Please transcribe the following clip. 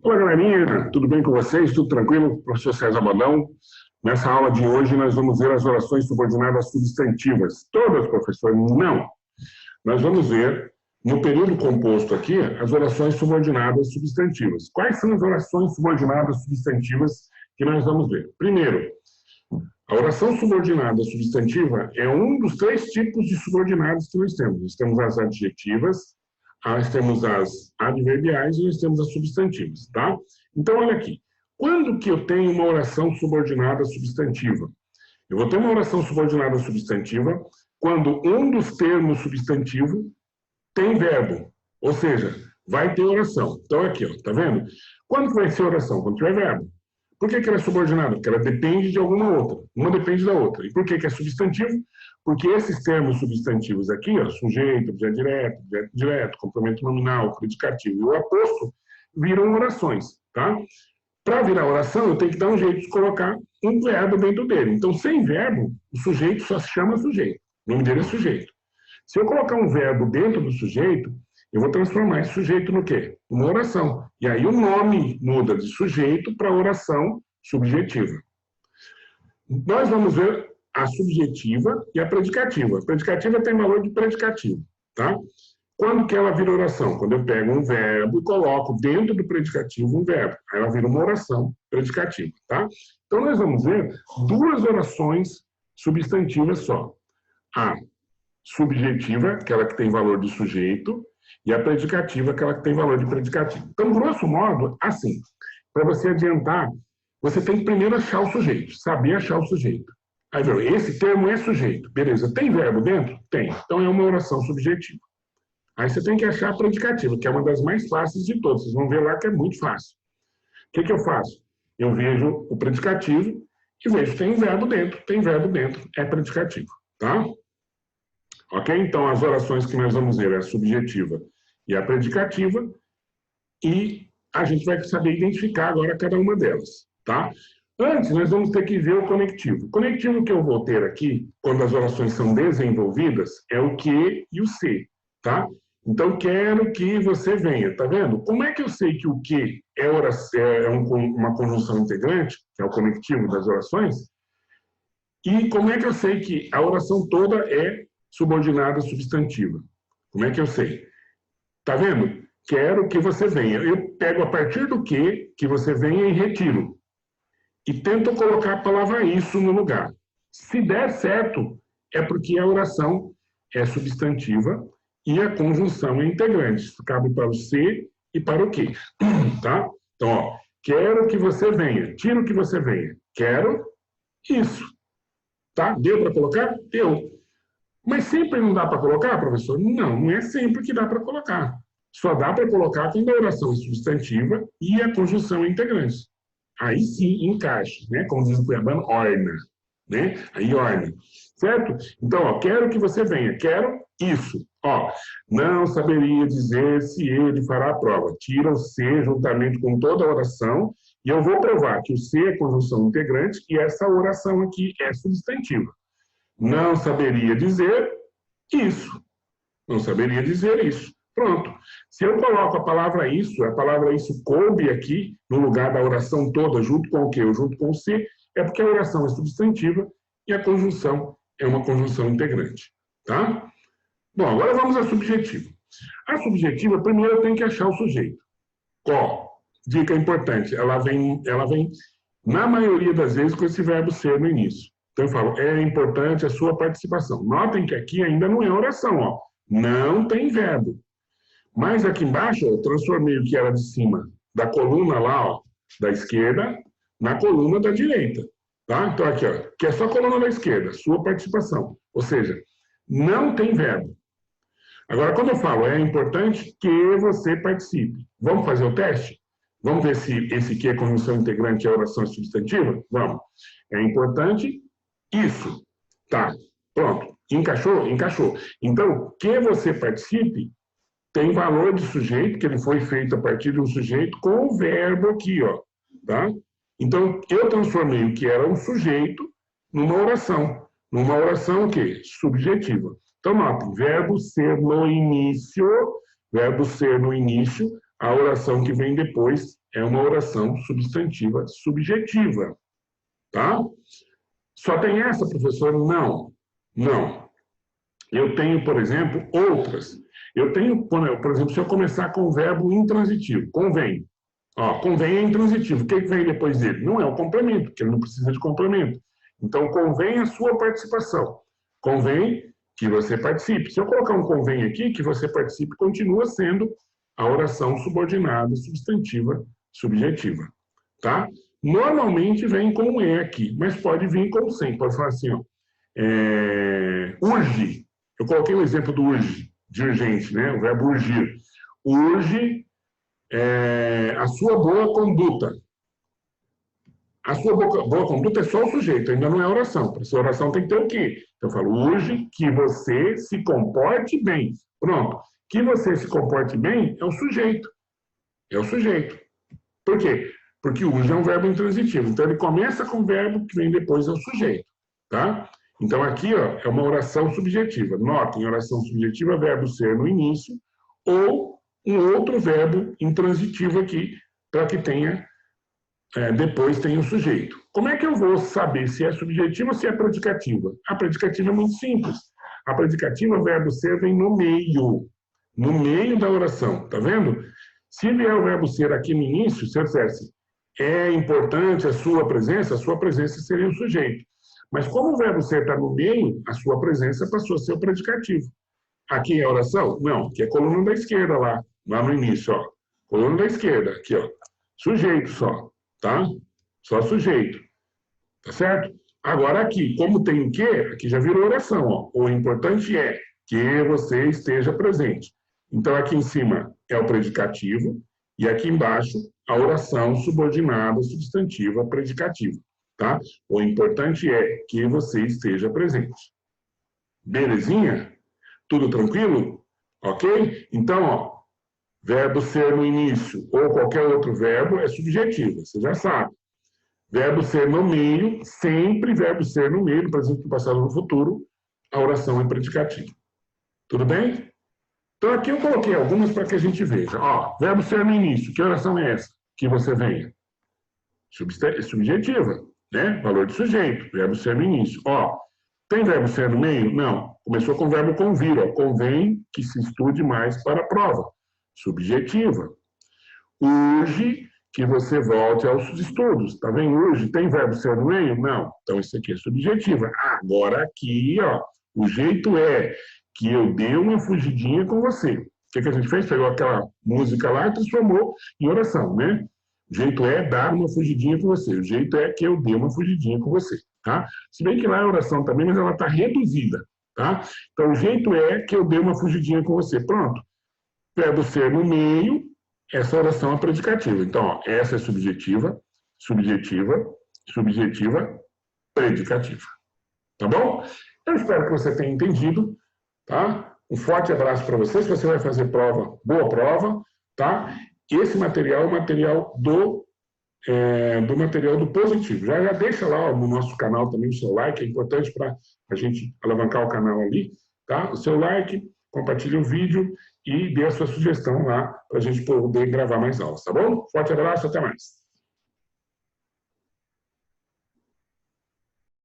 Olá, galerinha, tudo bem com vocês? Tudo tranquilo? Professor César Bodão. Nessa aula de hoje, nós vamos ver as orações subordinadas substantivas. Todas, professor? Não. Nós vamos ver, no período composto aqui, as orações subordinadas substantivas. Quais são as orações subordinadas substantivas que nós vamos ver? Primeiro, a oração subordinada substantiva é um dos três tipos de subordinados que nós temos. Nós temos as adjetivas, nós temos as adverbiais e nós temos as substantivas, tá? Então, olha aqui. Quando que eu tenho uma oração subordinada substantiva? Eu vou ter uma oração subordinada substantiva quando um dos termos substantivo tem verbo, ou seja, vai ter oração. Então, aqui, ó, tá vendo? Quando que vai ser oração? Quando tiver verbo. Por que que ela é subordinada? Porque ela depende de alguma outra. Uma depende da outra. E por que que é substantivo? Porque esses termos substantivos aqui, ó, sujeito, objeto direto, complemento nominal, predicativo e o aposto, viram orações, tá? Para virar oração, eu tenho que dar um jeito de colocar um verbo dentro dele. Então, sem verbo, o sujeito só se chama sujeito. O nome dele é sujeito. Se eu colocar um verbo dentro do sujeito, eu vou transformar esse sujeito no quê? Uma oração. E aí o nome muda de sujeito para oração subjetiva. Nós vamos ver a subjetiva e a predicativa. A predicativa tem valor de predicativo, tá? Quando que ela vira oração? Quando eu pego um verbo e coloco dentro do predicativo um verbo. Aí ela vira uma oração predicativa, tá? Então nós vamos ver duas orações substantivas só. A subjetiva, aquela que tem valor de sujeito, e a predicativa, aquela que tem valor de predicativo. Então, grosso modo, assim, para você adiantar, você tem que primeiro achar o sujeito, saber achar o sujeito. Aí, esse termo é sujeito, beleza. Tem verbo dentro? Tem. Então, é uma oração subjetiva. Aí você tem que achar a predicativa, que é uma das mais fáceis de todas. Vocês vão ver lá que é muito fácil. O que eu faço? Eu vejo o predicativo e vejo se tem verbo dentro, é predicativo, tá? Ok? Então, as orações que nós vamos ver é a subjetiva e a predicativa, e a gente vai saber identificar agora cada uma delas, tá? Antes, nós vamos ter que ver o conectivo. O conectivo que eu vou ter aqui, quando as orações são desenvolvidas, é o que e o se, tá? Então, quero que você venha, tá vendo? Como é que eu sei que o que é uma conjunção integrante, que é o conectivo das orações, e como é que eu sei que a oração toda é subordinada substantiva? Como é que eu sei? Tá vendo? Quero que você venha. Eu pego a partir do que você venha e retiro. E tento colocar a palavra isso no lugar. Se der certo, é porque a oração é substantiva e a conjunção é integrante. Isso cabe para o se e para o que. Tá? Então, ó, quero que você venha. Tiro que você venha. Quero isso. Tá? Deu para colocar? Deu. Mas sempre não dá para colocar, professor? Não, não é sempre que dá para colocar. Só dá para colocar quando a oração é substantiva e a conjunção é integrante. Aí sim encaixa, né? Como diz o cuiabano, orna, né? Aí orna, certo? Então, ó, quero que você venha, quero isso. Ó, não saberia dizer se ele fará a prova. Tira o se juntamente com toda a oração e eu vou provar que o se é conjunção integrante e essa oração aqui é substantiva. Não saberia dizer isso. Não saberia dizer isso. Pronto. Se eu coloco a palavra isso coube aqui, no lugar da oração toda, junto com o quê? Junto com o se, é porque a oração é substantiva e a conjunção é uma conjunção integrante. Tá? Bom, agora vamos à subjetiva. A subjetiva, primeiro eu tenho que achar o sujeito. Ó, dica importante, ela vem, na maioria das vezes, com esse verbo ser no início. Então eu falo, é importante a sua participação. Notem que aqui ainda não é oração, ó. Não tem verbo. Mas aqui embaixo eu transformei o que era de cima da coluna lá, ó, da esquerda, na coluna da direita. Tá? Então aqui, ó, que é só a coluna da esquerda, sua participação. Ou seja, não tem verbo. Agora, quando eu falo, é importante que você participe. Vamos fazer o teste? Vamos ver se esse que é conjunção integrante e a oração é substantiva? Vamos. É importante isso. Tá, pronto. Encaixou? Encaixou. Então, que você participe tem valor de sujeito, que ele foi feito a partir de um sujeito com o verbo aqui, ó. Tá? Então, eu transformei o que era um sujeito numa oração. Numa oração o quê? Subjetiva. Então, notem, verbo ser no início a oração que vem depois é uma oração substantiva subjetiva, tá? Só tem essa, professor? Não, não. Eu tenho, por exemplo, outras. Eu tenho, por exemplo, se eu começar com o verbo intransitivo, convém. Ó, convém é intransitivo. O que vem depois dele? Não é o complemento, porque ele não precisa de complemento. Então, convém a sua participação. Convém que você participe. Se eu colocar um convém aqui, que você participe, continua sendo a oração subordinada, substantiva, subjetiva. Tá? Normalmente vem com um E aqui, mas pode vir com sem. Pode falar assim, ó, urge. Eu coloquei o exemplo do urge, de urgente, né? O verbo urgir. Urge a sua boa conduta. A sua boa conduta é só o sujeito, ainda não é oração. Para ser oração tem que ter o quê? Então eu falo, urge que você se comporte bem. Pronto. Que você se comporte bem é o sujeito. É o sujeito. Por quê? Porque urge é um verbo intransitivo. Então ele começa com o verbo que vem depois é o sujeito. Tá? Então aqui ó, é uma oração subjetiva. Notem, oração subjetiva, verbo ser no início, ou um outro verbo intransitivo aqui, para que tenha, depois tenha o sujeito. Como é que eu vou saber se é subjetiva ou se é predicativa? A predicativa é muito simples. A predicativa, o verbo ser, vem no meio da oração, tá vendo? Se vier o verbo ser aqui no início, se eu dissesse, é importante a sua presença seria o sujeito. Mas como o verbo ser está no meio, a sua presença passou a ser o predicativo. Aqui é a oração? Não, aqui é a coluna da esquerda lá no início, ó. Coluna da esquerda, aqui, ó. Sujeito só, tá? Só sujeito, tá certo? Agora aqui, como tem o quê? Aqui já virou oração, ó. O importante é que você esteja presente. Então aqui em cima é o predicativo e aqui embaixo a oração subordinada, substantiva, predicativa, tá? O importante é que você esteja presente. Belezinha? Tudo tranquilo? Ok? Então, ó, verbo ser no início ou qualquer outro verbo é subjetivo, você já sabe. Verbo ser no meio, sempre verbo ser no meio, no presente, no passado, no futuro, a oração é predicativa. Tudo bem? Então aqui eu coloquei algumas para que a gente veja. Ó, verbo ser no início, que oração é essa? Que você venha. Subjetiva, né? Valor de sujeito, verbo ser no início. Ó, tem verbo ser no meio? Não. Começou com o verbo convir, ó. Convém que se estude mais para a prova. Subjetiva. Urge que você volte aos estudos. Tá vendo? Urge, tem verbo ser no meio? Não. Então isso aqui é subjetiva. Agora aqui, ó, o jeito é que eu dei uma fugidinha com você. O que a gente fez? Pegou aquela música lá e transformou em oração, né? O jeito é dar uma fugidinha com você. O jeito é que eu dei uma fugidinha com você, tá? Se bem que lá é oração também, mas ela está reduzida, tá? Então, o jeito é que eu dei uma fugidinha com você. Pronto. Verbo ser no meio, essa oração é predicativa. Então, ó, essa é subjetiva, subjetiva, subjetiva, predicativa. Tá bom? Eu espero que você tenha entendido, tá? Um forte abraço para você. Se você vai fazer prova, boa prova, tá? Esse material é o material do material do positivo. Já deixa lá no nosso canal também o seu like, é importante para a gente alavancar o canal ali, tá? O seu like, compartilhe o vídeo e dê a sua sugestão lá para a gente poder gravar mais aulas, tá bom? Forte abraço, até mais.